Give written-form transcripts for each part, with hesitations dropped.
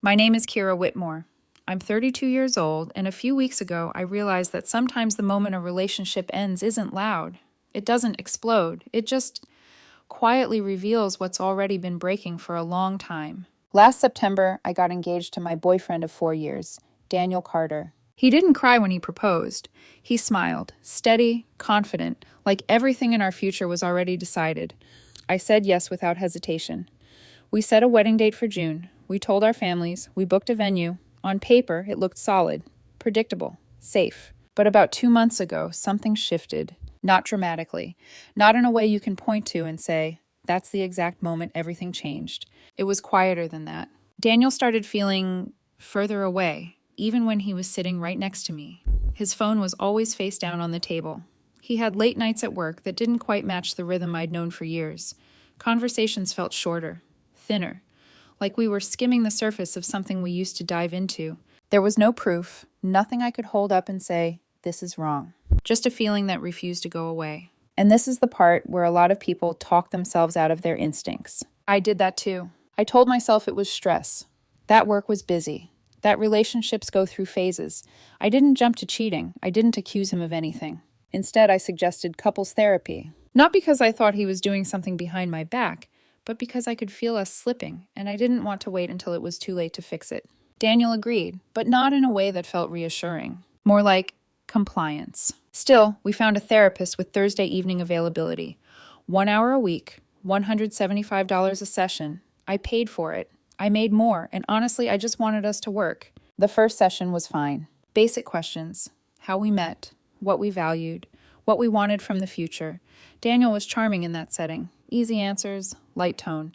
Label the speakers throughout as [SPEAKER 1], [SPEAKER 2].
[SPEAKER 1] My name is Kira Whitmore. I'm 32 years old, and a few weeks ago I realized that sometimes the moment a relationship ends isn't loud. It doesn't explode. It just quietly reveals what's already been breaking for a long time. Last September, I got engaged to my boyfriend of 4 years, Daniel Carter. He didn't cry when he proposed. He smiled, steady, confident, like everything in our future was already decided. I said yes without hesitation. We set a wedding date for June. We told our families. We booked a venue. On paper, it looked solid, predictable, safe. But about 2 months ago, something shifted. Not dramatically. Not in a way you can point to and say, that's the exact moment everything changed. It was quieter than that. Daniel started feeling further away, even when he was sitting right next to me. His phone was always face down on the table. He had late nights at work that didn't quite match the rhythm I'd known for years. Conversations felt shorter, thinner, like we were skimming the surface of something we used to dive into. There was no proof, nothing I could hold up and say, this is wrong. Just a feeling that refused to go away. And this is the part where a lot of people talk themselves out of their instincts. I did that too. I told myself it was stress. That work was busy. That relationships go through phases. I didn't jump to cheating. I didn't accuse him of anything. Instead, I suggested couples therapy. Not because I thought he was doing something behind my back, but because I could feel us slipping, and I didn't want to wait until it was too late to fix it. Daniel agreed, but not in a way that felt reassuring. More like compliance. Still, we found a therapist with Thursday evening availability. 1 hour a week, $175 a session. I paid for it. I made more, and honestly, I just wanted us to work. The first session was fine. Basic questions. How we met, what we valued, what we wanted from the future. Daniel was charming in that setting. Easy answers, light tone.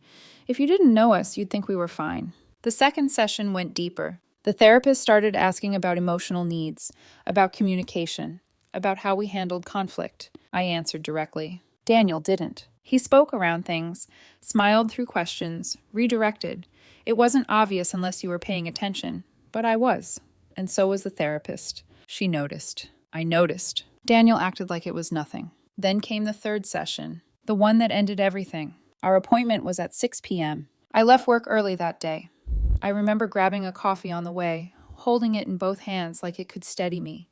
[SPEAKER 1] If you didn't know us, you'd think we were fine. The second session went deeper. The therapist started asking about emotional needs, about communication, about how we handled conflict. I answered directly. Daniel didn't. He spoke around things, smiled through questions, redirected. It wasn't obvious unless you were paying attention, but I was. And so was the therapist. She noticed. I noticed. Daniel acted like it was nothing. Then came the third session, the one that ended everything. Our appointment was at 6 p.m. I left work early that day. I remember grabbing a coffee on the way, holding it in both hands like it could steady me.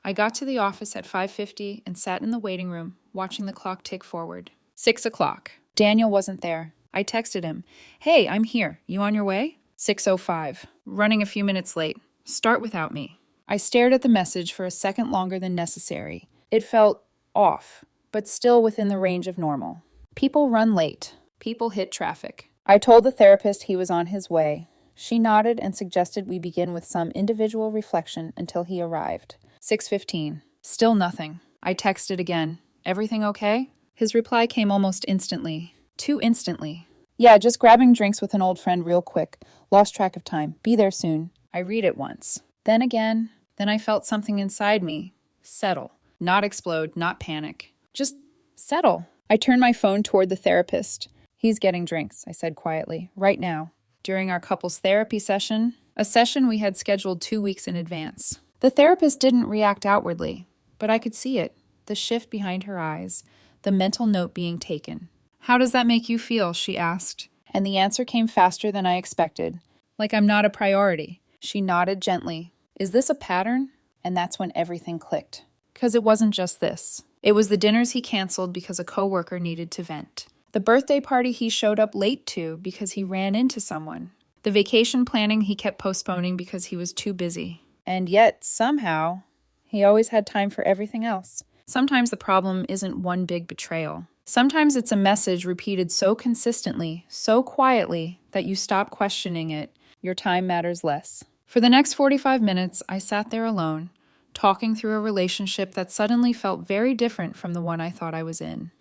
[SPEAKER 1] I got to the office at 5:50 and sat in the waiting room, watching the clock tick forward. 6 o'clock. Daniel wasn't there. I texted him, "Hey, I'm here. You on your way?" 6:05. Running a few minutes late. Start without me. I stared at the message for a second longer than necessary. It felt off, but still within the range of normal. People run late. People hit traffic. I told the therapist he was on his way. She nodded and suggested we begin with some individual reflection until he arrived. 6:15. Still nothing. I texted again. Everything okay? His reply came almost instantly. Too instantly. Yeah, just grabbing drinks with an old friend real quick. Lost track of time. Be there soon. I read it once. Then again. Then I felt something inside me. Settle. Not explode, not panic. Just settle. I turned my phone toward the therapist. He's getting drinks, I said quietly. Right now. During our couples therapy session, a session we had scheduled 2 weeks in advance. The therapist didn't react outwardly, but I could see it, the shift behind her eyes, the mental note being taken. How does that make you feel? She asked. And the answer came faster than I expected. Like I'm not a priority. She nodded gently. Is this a pattern? And that's when everything clicked. Because it wasn't just this. It was the dinners he canceled because a coworker needed to vent. The birthday party he showed up late to because he ran into someone. The vacation planning he kept postponing because he was too busy. And yet, somehow, he always had time for everything else. Sometimes the problem isn't one big betrayal. Sometimes it's a message repeated so consistently, so quietly, that you stop questioning it. Your time matters less. For the next 45 minutes, I sat there alone, talking through a relationship that suddenly felt very different from the one I thought I was in.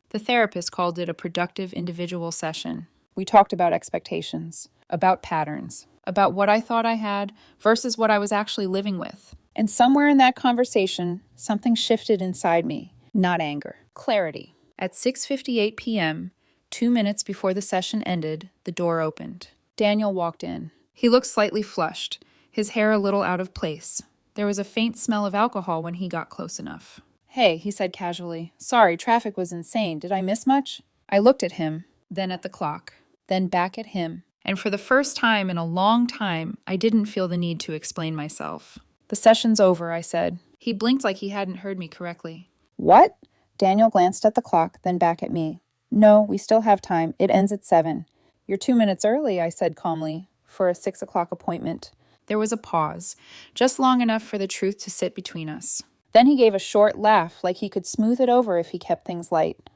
[SPEAKER 1] The therapist called it a productive individual session. We talked about expectations, about patterns, about what I thought I had versus what I was actually living with. And somewhere in that conversation, something shifted inside me. Not anger, clarity. At 6:58 p.m., 2 minutes before the session ended, the door opened. Daniel walked in. He looked slightly flushed, his hair a little out of place. There was a faint smell of alcohol when he got close enough. Hey, he said casually. Sorry, traffic was insane. Did I miss much? I looked at him, then at the clock, then back at him. And for the first time in a long time, I didn't feel the need to explain myself. "The session's over," I said. He blinked like he hadn't heard me correctly. "What?" Daniel glanced at the clock, then back at me. "No, we still have time. It ends at 7. "You're 2 minutes early," I said calmly, "for a 6 o'clock appointment." There was a pause, just long enough for the truth to sit between us. Then he gave a short laugh, like he could smooth it over if he kept things light.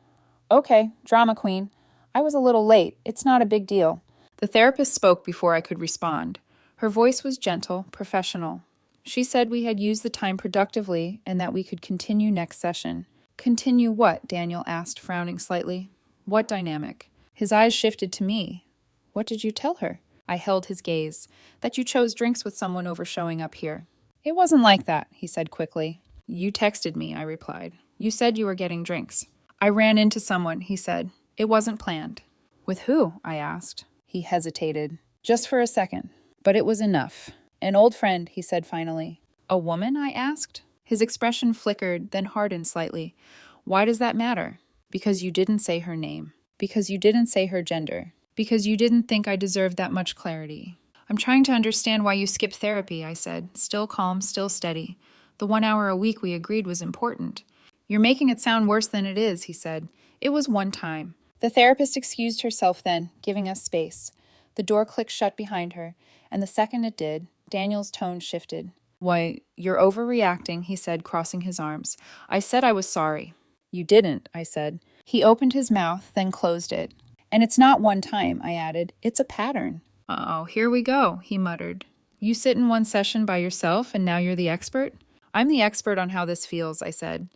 [SPEAKER 1] "Okay, drama queen. I was a little late. It's not a big deal." The therapist spoke before I could respond. Her voice was gentle, professional. She said we had used the time productively and that we could continue next session. "Continue what?" Daniel asked, frowning slightly. "What dynamic?" His eyes shifted to me. "What did you tell her?" I held his gaze. "That you chose drinks with someone over showing up here." "It wasn't like that," he said quickly. "You texted me," I replied. "You said you were getting drinks." "I ran into someone," he said. "It wasn't planned." "With who?" I asked. He hesitated. "Just for a second." But it was enough. "An old friend," he said finally. "A woman?" I asked. His expression flickered, then hardened slightly. "Why does that matter?" "Because you didn't say her name. Because you didn't say her gender. Because you didn't think I deserved that much clarity." "I'm trying to understand why you skipped therapy," I said, still calm, still steady. "The 1 hour a week we agreed was important." "You're making it sound worse than it is," he said. "It was one time." The therapist excused herself then, giving us space. The door clicked shut behind her, and the second it did, Daniel's tone shifted. "Why, you're overreacting," he said, crossing his arms. "I said I was sorry." "You didn't," I said. He opened his mouth, then closed it. "And it's not one time," I added. "It's a pattern." "Oh, here we go," he muttered. "You sit in one session by yourself, and now you're the expert?" "I'm the expert on how this feels," I said.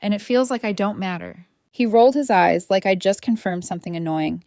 [SPEAKER 1] "And it feels like I don't matter." He rolled his eyes like I'd just confirmed something annoying.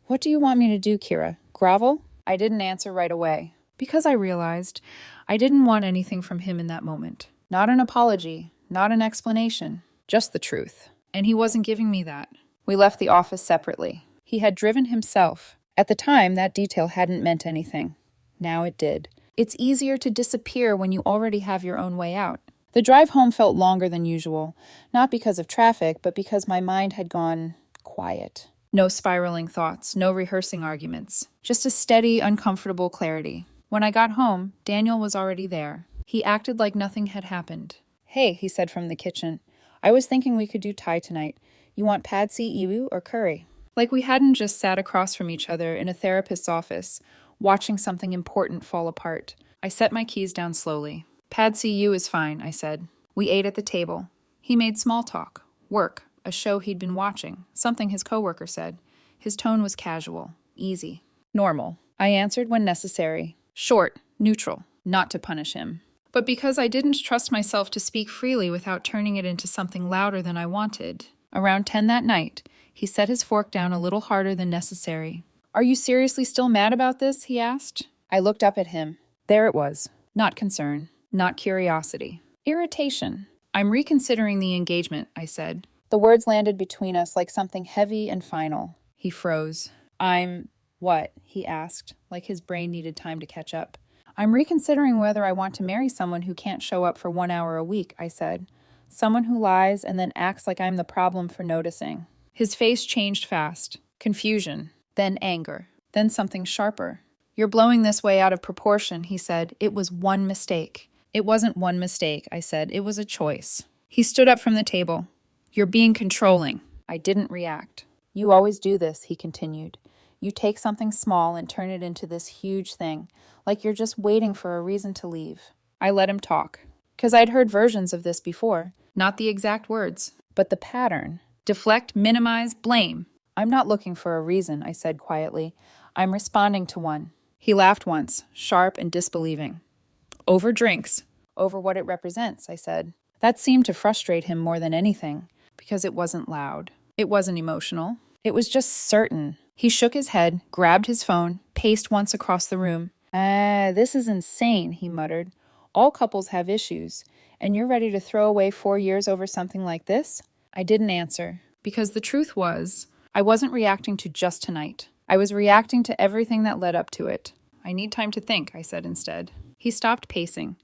[SPEAKER 1] "What do you want me to do, Kira? Grovel?" I didn't answer right away, because I realized I didn't want anything from him in that moment. Not an apology, not an explanation, just the truth. And he wasn't giving me that. We left the office separately. He had driven himself. At the time, that detail hadn't meant anything. Now it did. It's easier to disappear when you already have your own way out. The drive home felt longer than usual, not because of traffic, but because my mind had gone quiet. No spiraling thoughts, no rehearsing arguments. Just a steady, uncomfortable clarity. When I got home, Daniel was already there. He acted like nothing had happened. "Hey," he said from the kitchen. "I was thinking we could do Thai tonight. You want pad see ew or curry?" Like we hadn't just sat across from each other in a therapist's office, watching something important fall apart. I set my keys down slowly. "Pad see ew is fine," I said. We ate at the table. He made small talk. Work. A show he'd been watching. Something his coworker said. His tone was casual. Easy. Normal. I answered when necessary. Short. Neutral. Not to punish him. But because I didn't trust myself to speak freely without turning it into something louder than I wanted. Around 10 that night, he set his fork down a little harder than necessary. "Are you seriously still mad about this?" he asked. I looked up at him. There it was. Not concern. Not curiosity. Irritation. "I'm reconsidering the engagement," I said. The words landed between us like something heavy and final. He froze. What?" he asked, like his brain needed time to catch up. "I'm reconsidering whether I want to marry someone who can't show up for 1 hour a week," I said. "Someone who lies and then acts like I'm the problem for noticing." His face changed fast. Confusion. Then anger. Then something sharper. "You're blowing this way out of proportion," he said. "It was one mistake." "It wasn't one mistake," I said. "It was a choice." He stood up from the table. "You're being controlling." I didn't react. "You always do this," he continued. "You take something small and turn it into this huge thing, like you're just waiting for a reason to leave." I let him talk, because I'd heard versions of this before. Not the exact words, but the pattern. Deflect, minimize, blame. "I'm not looking for a reason," I said quietly. "I'm responding to one." He laughed once, sharp and disbelieving. "Over drinks." "Over what it represents," I said. That seemed to frustrate him more than anything, because it wasn't loud. It wasn't emotional. It was just certain. He shook his head, grabbed his phone, paced once across the room. This is insane," he muttered. "All couples have issues, and you're ready to throw away 4 years over something like this?" I didn't answer, because the truth was, I wasn't reacting to just tonight. I was reacting to everything that led up to it. "I need time to think," I said instead. He stopped pacing.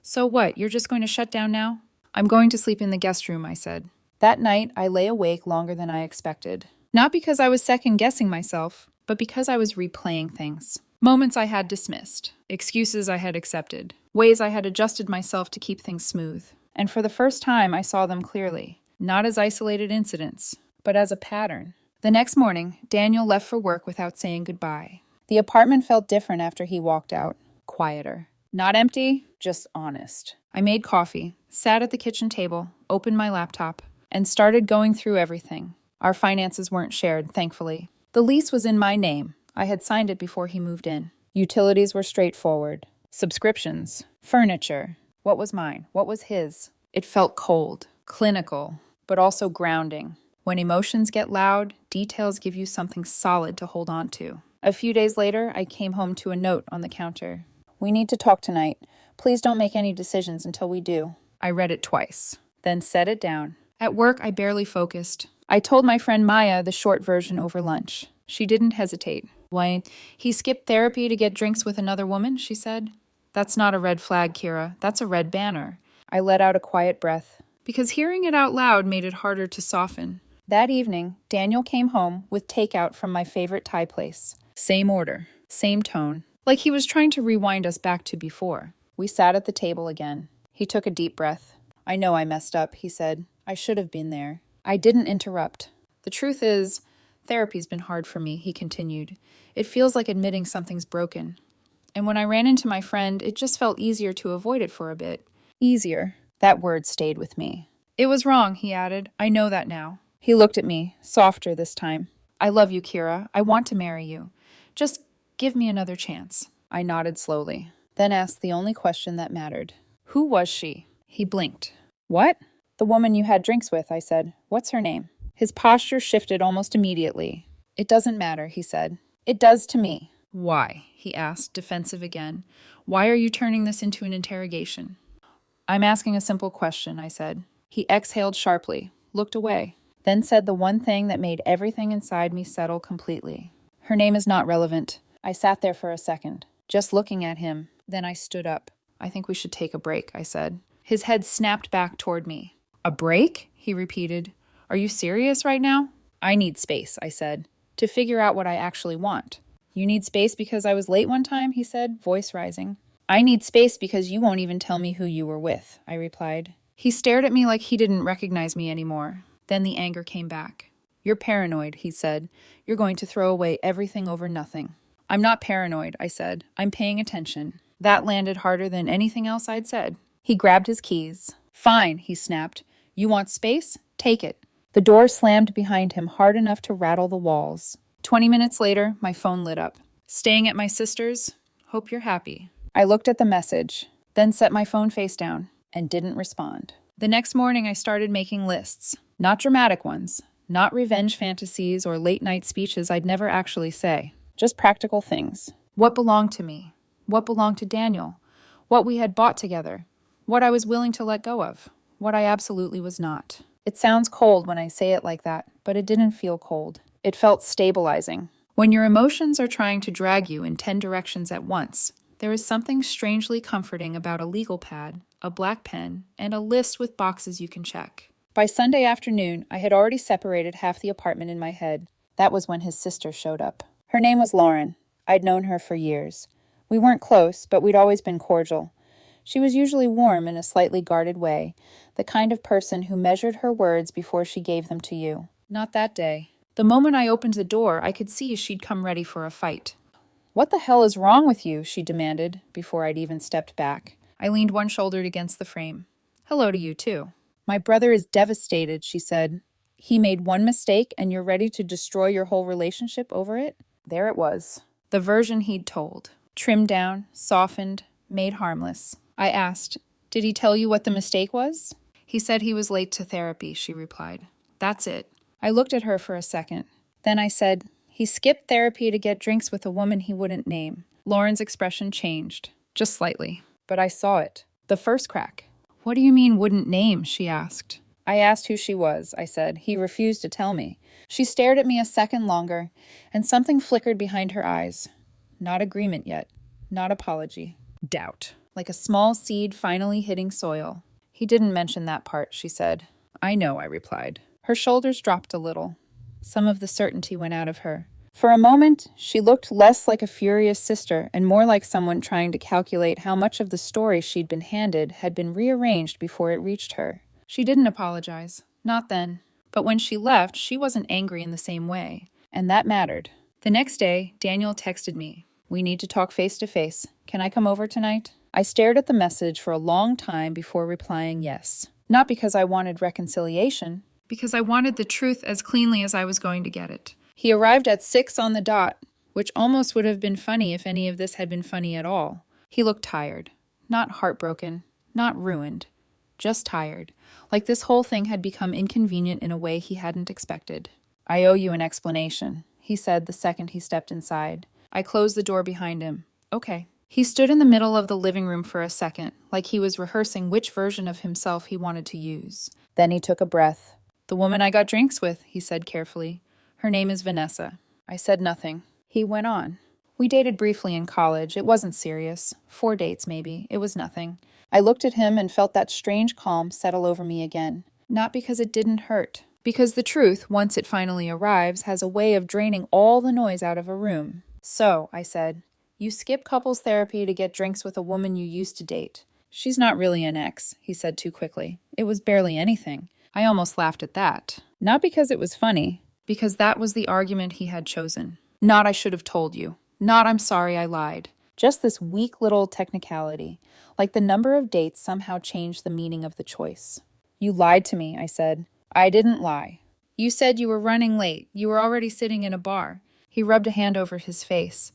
[SPEAKER 1] "So what, you're just going to shut down now?" "I'm going to sleep in the guest room," I said. That night, I lay awake longer than I expected. Not because I was second-guessing myself, but because I was replaying things. Moments I had dismissed, excuses I had accepted, ways I had adjusted myself to keep things smooth. And for the first time, I saw them clearly, not as isolated incidents, but as a pattern. The next morning, Daniel left for work without saying goodbye. The apartment felt different after he walked out, quieter. Not empty, just honest. I made coffee, sat at the kitchen table, opened my laptop, and started going through everything. Our finances weren't shared, thankfully. The lease was in my name. I had signed it before he moved in. Utilities were straightforward. Subscriptions, furniture. What was mine? What was his? It felt cold, clinical, but also grounding. When emotions get loud, details give you something solid to hold on to. A few days later, I came home to a note on the counter. "We need to talk tonight. Please don't make any decisions until we do." I read it twice, then set it down. At work, I barely focused. I told my friend Maya the short version over lunch. She didn't hesitate. "Why, he skipped therapy to get drinks with another woman," she said. "That's not a red flag, Kira. That's a red banner." I let out a quiet breath, because hearing it out loud made it harder to soften. That evening, Daniel came home with takeout from my favorite Thai place. Same order, same tone, like he was trying to rewind us back to before. We sat at the table again. He took a deep breath. "I know I messed up," he said. "I should have been there." I didn't interrupt. "The truth is, therapy's been hard for me," he continued. "It feels like admitting something's broken. And when I ran into my friend, it just felt easier to avoid it for a bit." Easier. That word stayed with me. "It was wrong," he added. "I know that now." He looked at me, softer this time. "I love you, Kira. I want to marry you. Just give me another chance." I nodded slowly, then asked the only question that mattered. "Who was she?" He blinked. "What?" "The woman you had drinks with," I said. "What's her name?" His posture shifted almost immediately. "It doesn't matter," he said. "It does to me." "Why?" he asked, defensive again. "Why are you turning this into an interrogation?" "I'm asking a simple question," I said. He exhaled sharply, looked away, then said the one thing that made everything inside me settle completely. "Her name is not relevant." I sat there for a second, just looking at him. Then I stood up. "I think we should take a break," I said. His head snapped back toward me. "A break?" he repeated. "Are you serious right now?" "I need space," I said, "to figure out what I actually want." "You need space because I was late one time?" he said, voice rising. "I need space because you won't even tell me who you were with," I replied. He stared at me like he didn't recognize me anymore. Then the anger came back. "You're paranoid," he said. "You're going to throw away everything over nothing." "I'm not paranoid," I said. "I'm paying attention." That landed harder than anything else I'd said. He grabbed his keys. "Fine," he snapped. "You want space? Take it." The door slammed behind him hard enough to rattle the walls. 20 minutes later, my phone lit up. "Staying at my sister's? Hope you're happy." I looked at the message, then set my phone face down, and didn't respond. The next morning, I started making lists. Not dramatic ones, not revenge fantasies or late-night speeches I'd never actually say. Just practical things. What belonged to me? What belonged to Daniel? What we had bought together? What I was willing to let go of? What I absolutely was not. It sounds cold when I say it like that, but it didn't feel cold. It felt stabilizing. When your emotions are trying to drag you in 10 directions at once, there is something strangely comforting about a legal pad, a black pen, and a list with boxes you can check. By Sunday afternoon, I had already separated half the apartment in my head. That was when his sister showed up. Her name was Lauren. I'd known her for years. We weren't close, but we'd always been cordial. She was usually warm in a slightly guarded way, the kind of person who measured her words before she gave them to you. Not that day. The moment I opened the door, I could see she'd come ready for a fight. "What the hell is wrong with you?" she demanded, before I'd even stepped back. I leaned one shoulder against the frame. "Hello to you, too." "My brother is devastated," she said. "He made one mistake, and you're ready to destroy your whole relationship over it?" There it was. The version he'd told. Trimmed down, softened, made harmless. I asked, "Did he tell you what the mistake was?" "He said he was late to therapy," she replied. "That's it." I looked at her for a second. Then I said, "He skipped therapy to get drinks with a woman he wouldn't name." Lauren's expression changed, just slightly, but I saw it. The first crack. "What do you mean wouldn't name?" she asked. I asked who she was, I said. He refused to tell me. She stared at me a second longer, and something flickered behind her eyes. Not agreement yet. Not apology. Doubt. Like a small seed finally hitting soil. "He didn't mention that part," she said. "I know," I replied. Her shoulders dropped a little. Some of the certainty went out of her. For a moment, she looked less like a furious sister and more like someone trying to calculate how much of the story she'd been handed had been rearranged before it reached her. She didn't apologize. Not then. But when she left, she wasn't angry in the same way. And that mattered. The next day, Daniel texted me. "We need to talk face to face. Can I come over tonight?" I stared at the message for a long time before replying yes. Not because I wanted reconciliation, because I wanted the truth as cleanly as I was going to get it. He arrived at 6 on the dot, which almost would have been funny if any of this had been funny at all. He looked tired. Not heartbroken. Not ruined. Just tired. Like this whole thing had become inconvenient in a way he hadn't expected. "I owe you an explanation," he said the second he stepped inside. I closed the door behind him. "Okay." He stood in the middle of the living room for a second, like he was rehearsing which version of himself he wanted to use. Then he took a breath. "The woman I got drinks with," he said carefully. "Her name is Vanessa." I said nothing. He went on. "We dated briefly in college. It wasn't serious. 4 dates, maybe. It was nothing." I looked at him and felt that strange calm settle over me again. Not because it didn't hurt. Because the truth, once it finally arrives, has a way of draining all the noise out of a room. "So," I said, "you skip couples therapy to get drinks with a woman you used to date." "She's not really an ex," he said too quickly. "It was barely anything." I almost laughed at that. Not because it was funny. Because that was the argument he had chosen. Not "I should have told you." Not "I'm sorry I lied." Just this weak little technicality. Like the number of dates somehow changed the meaning of the choice. "You lied to me," I said. "I didn't lie." "You said you were running late. You were already sitting in a bar." He rubbed a hand over his face.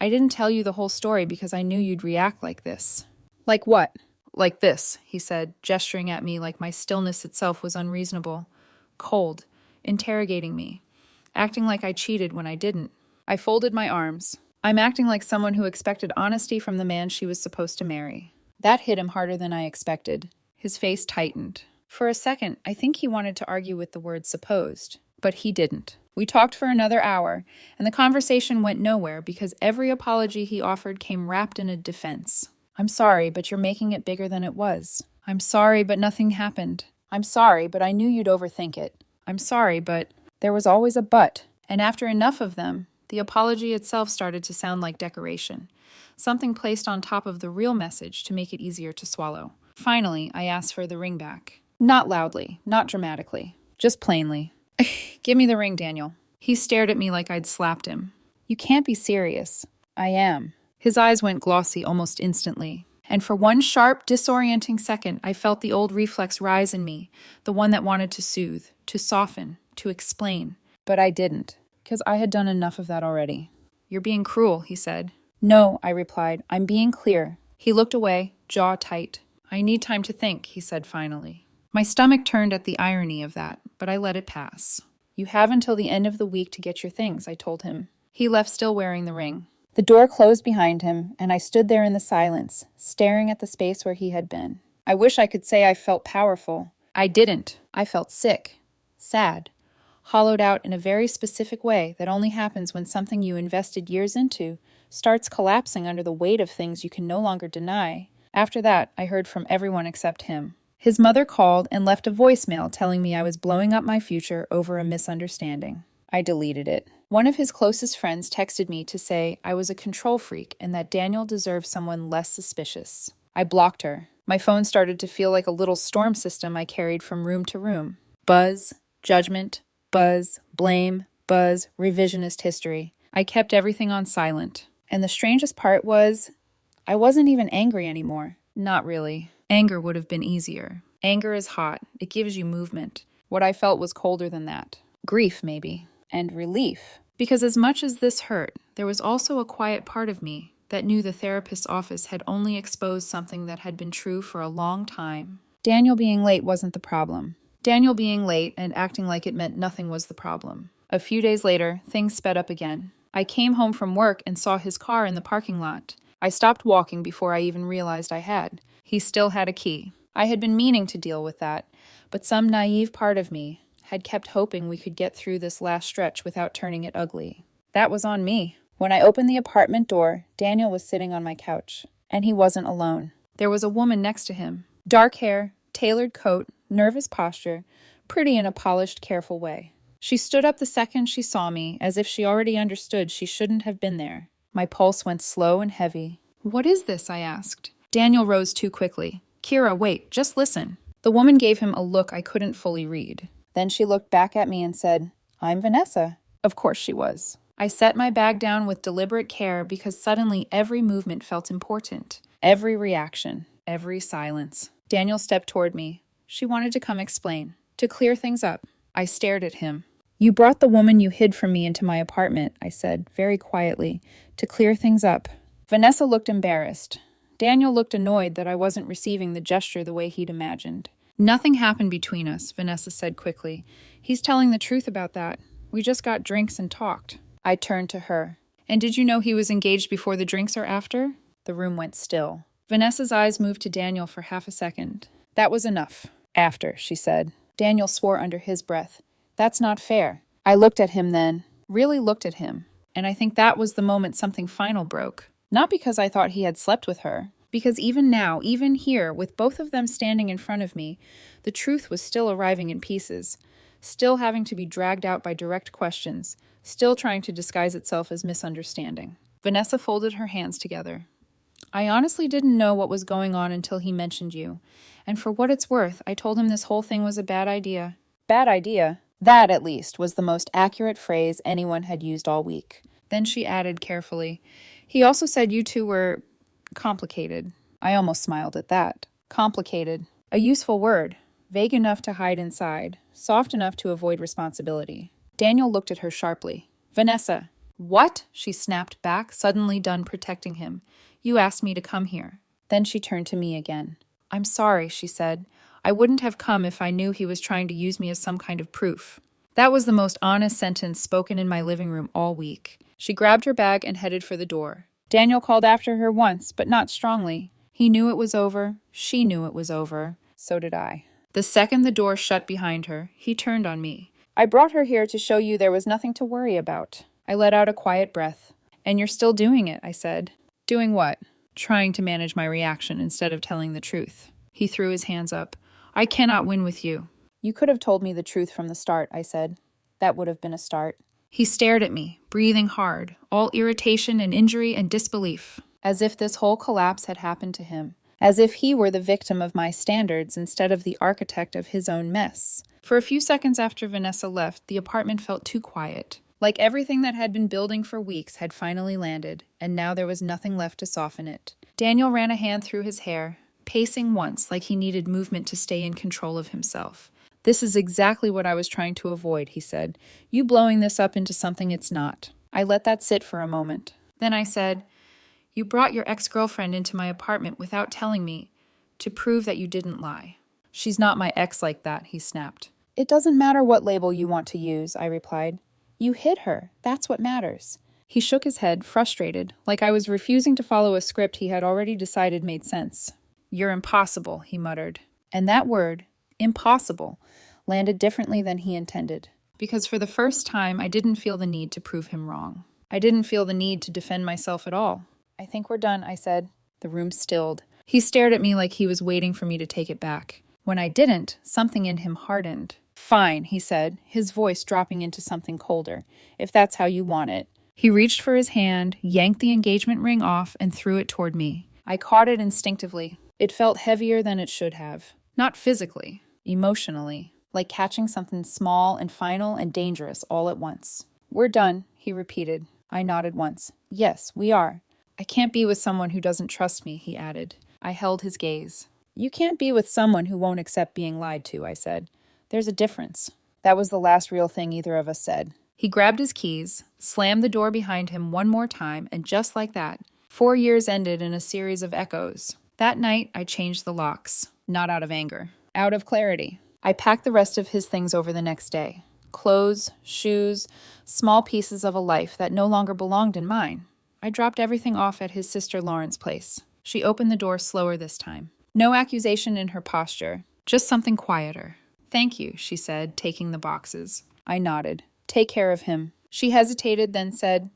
[SPEAKER 1] "I didn't tell you the whole story because I knew you'd react like this." "Like what?" "Like this," he said, gesturing at me like my stillness itself was unreasonable. Cold. Interrogating me. Acting like I cheated when I didn't. I folded my arms. I'm acting like someone who expected honesty from the man she was supposed to marry. That hit him harder than I expected. His face tightened. For a second, I think he wanted to argue with the word supposed. But he didn't. We talked for another hour, and the conversation went nowhere because every apology he offered came wrapped in a defense. "I'm sorry, but you're making it bigger than it was." "I'm sorry, but nothing happened." "I'm sorry, but I knew you'd overthink it." "I'm sorry, but..." There was always a but, and after enough of them, the apology itself started to sound like decoration, something placed on top of the real message to make it easier to swallow. Finally, I asked for the ring back. Not loudly, not dramatically, just plainly. "Give me the ring, Daniel." He stared at me like I'd slapped him. "You can't be serious." "I am." His eyes went glossy almost instantly. And for one sharp, disorienting second, I felt the old reflex rise in me, the one that wanted to soothe, to soften, to explain. But I didn't, because I had done enough of that already. "You're being cruel," he said. "No," I replied. "I'm being clear." He looked away, jaw tight. "I need time to think," he said finally. My stomach turned at the irony of that, but I let it pass. "You have until the end of the week to get your things," I told him. He left still wearing the ring. The door closed behind him, and I stood there in the silence, staring at the space where he had been. I wish I could say I felt powerful. I didn't. I felt sick, sad, hollowed out in a very specific way that only happens when something you invested years into starts collapsing under the weight of things you can no longer deny. After that, I heard from everyone except him. His mother called and left a voicemail telling me I was blowing up my future over a misunderstanding. I deleted it. One of his closest friends texted me to say I was a control freak and that Daniel deserved someone less suspicious. I blocked her. My phone started to feel like a little storm system I carried from room to room. Buzz, judgment, buzz, blame, buzz, revisionist history. I kept everything on silent. And the strangest part was, I wasn't even angry anymore. Not really. Anger would have been easier. Anger is hot. It gives you movement. What I felt was colder than that. Grief, maybe. And relief. Because as much as this hurt, there was also a quiet part of me that knew the therapist's office had only exposed something that had been true for a long time. Daniel being late wasn't the problem. Daniel being late and acting like it meant nothing was the problem. A few days later, things sped up again. I came home from work and saw his car in the parking lot. I stopped walking before I even realized I had. He still had a key. I had been meaning to deal with that, but some naive part of me had kept hoping we could get through this last stretch without turning it ugly. That was on me. When I opened the apartment door, Daniel was sitting on my couch. And he wasn't alone. There was a woman next to him. Dark hair, tailored coat, nervous posture, pretty in a polished, careful way. She stood up the second she saw me, as if she already understood she shouldn't have been there. My pulse went slow and heavy. "What is this?" I asked. Daniel rose too quickly. "Kira, wait, just listen." The woman gave him a look I couldn't fully read. Then she looked back at me and said, "I'm Vanessa." Of course she was. I set my bag down with deliberate care because suddenly every movement felt important. Every reaction, every silence. Daniel stepped toward me. She wanted to come explain, to clear things up. I stared at him. "You brought the woman you hid from me into my apartment," I said, very quietly, "to clear things up." Vanessa looked embarrassed. Daniel looked annoyed that I wasn't receiving the gesture the way he'd imagined. "Nothing happened between us," Vanessa said quickly. "He's telling the truth about that. We just got drinks and talked." I turned to her. "And did you know he was engaged before the drinks or after?" The room went still. Vanessa's eyes moved to Daniel for half a second. "That was enough." "After," she said. Daniel swore under his breath. "That's not fair." I looked at him then, really looked at him, and I think that was the moment something final broke. Not because I thought he had slept with her, because even now, even here, with both of them standing in front of me, the truth was still arriving in pieces, still having to be dragged out by direct questions, still trying to disguise itself as misunderstanding. Vanessa folded her hands together. "I honestly didn't know what was going on until he mentioned you. And for what it's worth, I told him this whole thing was a bad idea." Bad idea? That, at least, was the most accurate phrase anyone had used all week. Then she added carefully, "He also said you two were complicated." I almost smiled at that. Complicated. A useful word. Vague enough to hide inside. Soft enough to avoid responsibility. Daniel looked at her sharply. "Vanessa." "What?" she snapped back, suddenly done protecting him. "You asked me to come here." Then she turned to me again. "I'm sorry," she said. "I wouldn't have come if I knew he was trying to use me as some kind of proof." That was the most honest sentence spoken in my living room all week. She grabbed her bag and headed for the door. Daniel called after her once, but not strongly. He knew it was over. She knew it was over. So did I. The second the door shut behind her, he turned on me. "I brought her here to show you there was nothing to worry about." I let out a quiet breath. "And you're still doing it," I said. "Doing what?" "Trying to manage my reaction instead of telling the truth." He threw his hands up. "I cannot win with you." "You could have told me the truth from the start," I said. "That would have been a start." He stared at me, breathing hard, all irritation and injury and disbelief, as if this whole collapse had happened to him, as if he were the victim of my standards instead of the architect of his own mess. For a few seconds after Vanessa left, the apartment felt too quiet. Like everything that had been building for weeks had finally landed, and now there was nothing left to soften it. Daniel ran a hand through his hair, pacing once like he needed movement to stay in control of himself. "This is exactly what I was trying to avoid," he said. "You blowing this up into something it's not." I let that sit for a moment. Then I said, "You brought your ex-girlfriend into my apartment without telling me, to prove that you didn't lie." "She's not my ex like that," he snapped. "It doesn't matter what label you want to use," I replied. "You hid her. That's what matters." He shook his head, frustrated, like I was refusing to follow a script he had already decided made sense. "You're impossible," he muttered. And that word, impossible, landed differently than he intended. Because for the first time, I didn't feel the need to prove him wrong. I didn't feel the need to defend myself at all. "I think we're done," I said. The room stilled. He stared at me like he was waiting for me to take it back. When I didn't, something in him hardened. "Fine," he said, his voice dropping into something colder, "if that's how you want it." He reached for his hand, yanked the engagement ring off, and threw it toward me. I caught it instinctively. It felt heavier than it should have. Not physically, emotionally, like catching something small and final and dangerous all at once. "We're done," he repeated. I nodded once. "Yes, we are." "I can't be with someone who doesn't trust me," he added. I held his gaze. "You can't be with someone who won't accept being lied to," I said. "There's a difference." That was the last real thing either of us said. He grabbed his keys, slammed the door behind him one more time, and just like that, 4 years ended in a series of echoes. That night, I changed the locks. Not out of anger. Out of clarity. I packed the rest of his things over the next day. Clothes, shoes, small pieces of a life that no longer belonged in mine. I dropped everything off at his sister Lauren's place. She opened the door slower this time. No accusation in her posture, just something quieter. "Thank you," she said, taking the boxes. I nodded. "Take care of him." She hesitated, then said,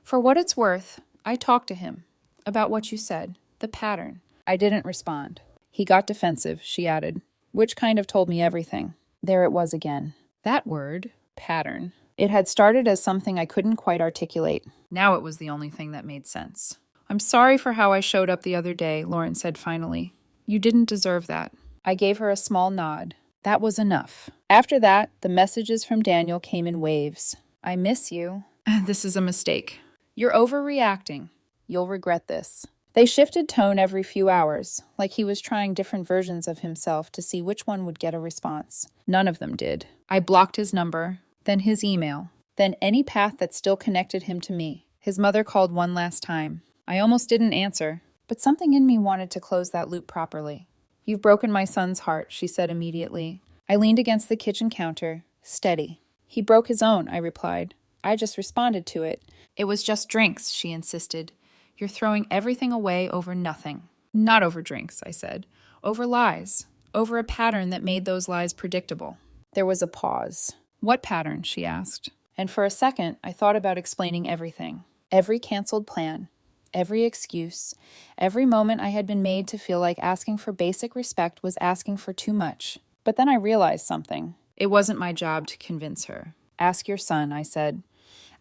[SPEAKER 1] "For what it's worth, I talked to him. About what you said. The pattern." I didn't respond. "He got defensive," she added, which kind of told me everything. There it was again. That word, Pattern. It had started as something I couldn't quite articulate. Now it was the only thing that made sense. "I'm sorry for how I showed up the other day," Lauren said finally. "You didn't deserve that." I gave her a small nod. That was enough. After that, the messages from Daniel came in waves. "I miss you." "This is a mistake." "You're overreacting. You'll regret this." They shifted tone every few hours, like he was trying different versions of himself to see which one would get a response. None of them did. I blocked his number, then his email, then any path that still connected him to me. His mother called one last time. I almost didn't answer, but something in me wanted to close that loop properly. "You've broken my son's heart," she said immediately. I leaned against the kitchen counter, steady. "He broke his own," I replied. "I just responded to it." "It was just drinks," she insisted. "You're throwing everything away over nothing." "Not over drinks," I said. "Over lies. Over a pattern that made those lies predictable." There was a pause. "What pattern?" she asked. And for a second, I thought about explaining everything. Every canceled plan. Every excuse. Every moment I had been made to feel like asking for basic respect was asking for too much. But then I realized something. It wasn't my job to convince her. "Ask your son," I said.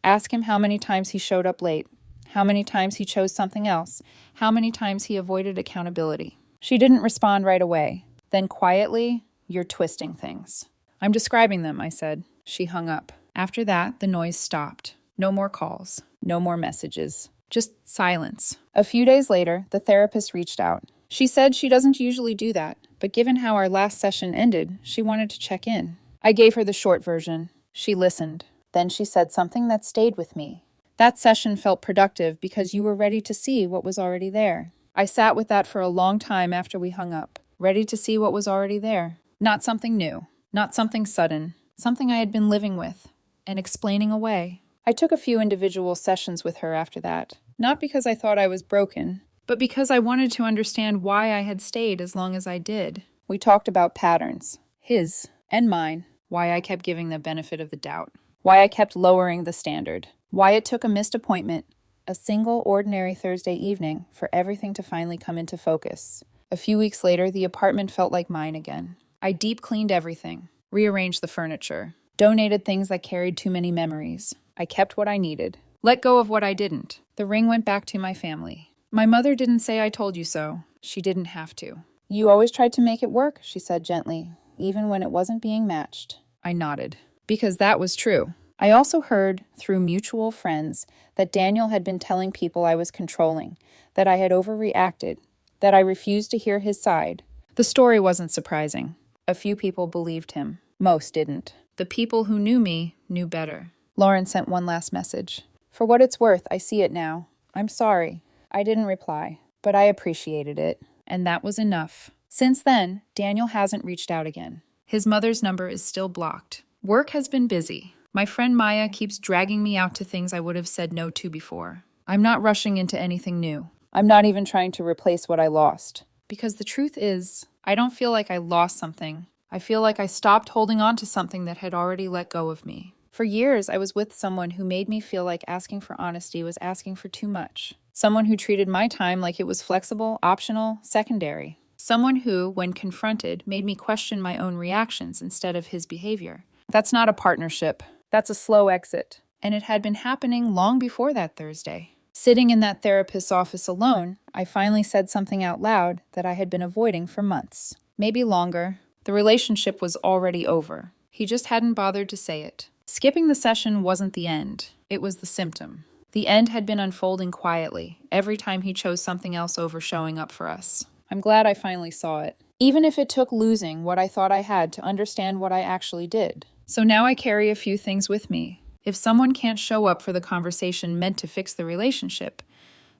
[SPEAKER 1] "Ask him how many times he showed up late. How many times he chose something else. How many times he avoided accountability." She didn't respond right away. Then quietly, "You're twisting things." "I'm describing them," I said. She hung up. After that, the noise stopped. No more calls. No more messages. Just silence. A few days later, the therapist reached out. She said she doesn't usually do that, but given how our last session ended, she wanted to check in. I gave her the short version. She listened. Then she said something that stayed with me. "That session felt productive because you were ready to see what was already there." I sat with that for a long time after we hung up, ready to see what was already there. Not something new, not something sudden, something I had been living with and explaining away. I took a few individual sessions with her after that, not because I thought I was broken, but because I wanted to understand why I had stayed as long as I did. We talked about patterns, his and mine, why I kept giving the benefit of the doubt, why I kept lowering the standard, why it took a missed appointment, a single ordinary Thursday evening, for everything to finally come into focus. A few weeks later, the apartment felt like mine again. I deep cleaned everything, rearranged the furniture, donated things that carried too many memories. I kept what I needed, let go of what I didn't. The ring went back to my family. My mother didn't say "I told you so." She didn't have to. "You always tried to make it work," she said gently, "even when it wasn't being matched." I nodded, because that was true. I also heard, through mutual friends, that Daniel had been telling people I was controlling, that I had overreacted, that I refused to hear his side. The story wasn't surprising. A few people believed him. Most didn't. The people who knew me knew better. Lauren sent one last message. "For what it's worth, I see it now. I'm sorry." I didn't reply, but I appreciated it, and that was enough. Since then, Daniel hasn't reached out again. His mother's number is still blocked. Work has been busy. My friend Maya keeps dragging me out to things I would have said no to before. I'm not rushing into anything new. I'm not even trying to replace what I lost. Because the truth is, I don't feel like I lost something. I feel like I stopped holding on to something that had already let go of me. For years, I was with someone who made me feel like asking for honesty was asking for too much. Someone who treated my time like it was flexible, optional, secondary. Someone who, when confronted, made me question my own reactions instead of his behavior. That's not a partnership. That's a slow exit. And it had been happening long before that Thursday. Sitting in that therapist's office alone, I finally said something out loud that I had been avoiding for months. Maybe longer. The relationship was already over. He just hadn't bothered to say it. Skipping the session wasn't the end. It was the symptom. The end had been unfolding quietly, every time he chose something else over showing up for us. I'm glad I finally saw it. Even if it took losing what I thought I had to understand what I actually did. So now I carry a few things with me. If someone can't show up for the conversation meant to fix the relationship,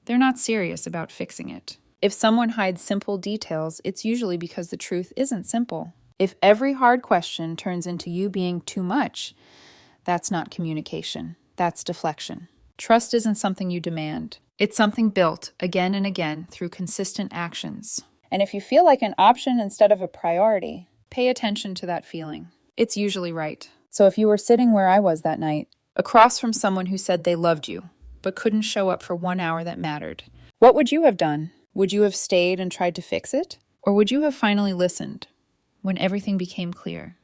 [SPEAKER 1] they're not serious about fixing it. If someone hides simple details, it's usually because the truth isn't simple. If every hard question turns into you being too much, that's not communication. That's deflection. Trust isn't something you demand. It's something built again and again through consistent actions. And if you feel like an option instead of a priority, pay attention to that feeling. It's usually right. So if you were sitting where I was that night, across from someone who said they loved you, but couldn't show up for 1 hour that mattered, what would you have done? Would you have stayed and tried to fix it? Or would you have finally listened when everything became clear?